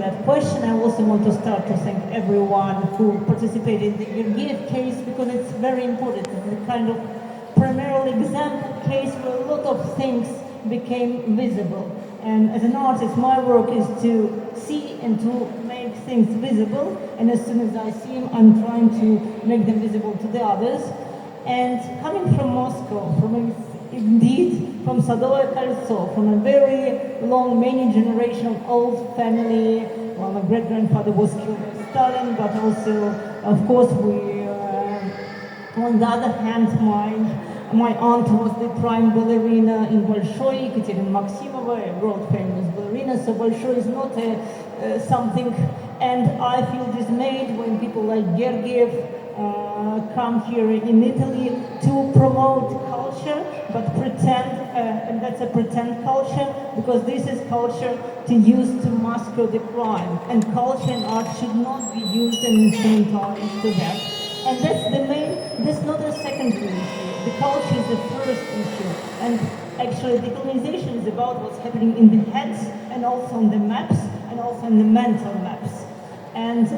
that question. I also want to start to thank everyone who participated in the Gergiev case, because it's very important. It's a kind of primarily example case where a lot of things became visible. And as an artist, my work is to see and to make things visible. And as soon as I see them, I'm trying to make them visible to the others. And coming from Moscow, from Sadovое Кольцо, from a very long, many generation old family. Well, my great-grandfather was killed by Stalin, but also, of course, on the other hand, my aunt was the prime ballerina in Bolshoi, Katia Margolis, a world-famous ballerina. So Bolshoi is not something, and I feel dismayed when people like Gergiev come here in Italy to promote culture, but pretend, and that's a pretend culture, because this is culture to use to mask the crime, and culture and art should not be used and instrumentalized to that. And that's not a secondary issue. The culture is the first issue, and actually decolonization is about what's happening in the heads, and also on the maps, and also in the mental maps. And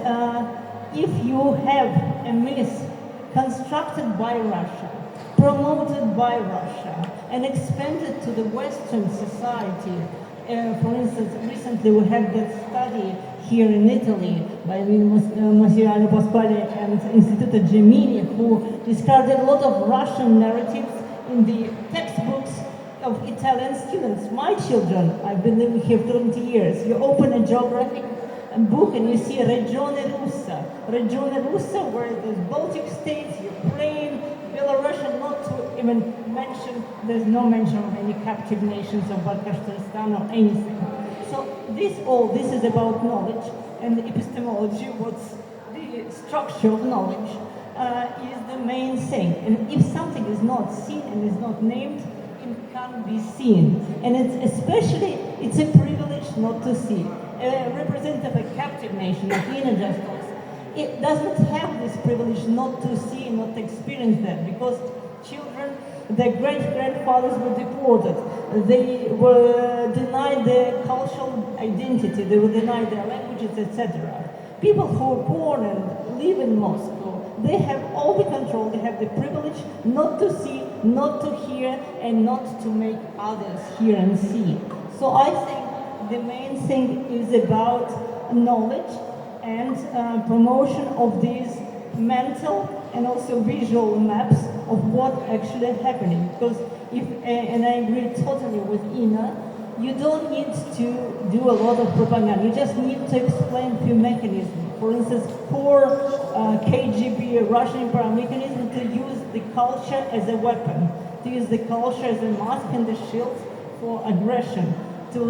if you have a myth constructed by Russia, promoted by Russia, and expanded to the Western society, for instance, recently we had that study here in Italy by Massimo Pasquale and Instituto Gemini, who discarded a lot of Russian narratives in the textbooks of Italian students. My children, I've been living here 20 years. You open a geographic book and you see Regione Russa, where the Baltic states, Ukraine, Belarus, not to even mention, there's no mention of any captive nations of Balkhanistan or anything. So this is about knowledge and epistemology. What's the structure of knowledge is the main thing. And if something is not seen and is not named, it can't be seen. And it's a privilege not to see. A representative of a captive nation, like Ina just was, it doesn't have this privilege not to see, not to experience that, because children, their great-grandfathers were deported. They were denied their cultural identity. They were denied their languages, etc. People who are born and live in Moscow, they have all the control. They have the privilege not to see, not to hear, and not to make others hear and see. So I think the main thing is about knowledge and promotion of these mental and also visual maps of what actually happening. Because and I agree totally with Ina, you don't need to do a lot of propaganda. You just need to explain a few mechanisms. For instance, for KGB, Russian imperial mechanism, to use the culture as a weapon, to use the culture as a mask and the shield for aggression.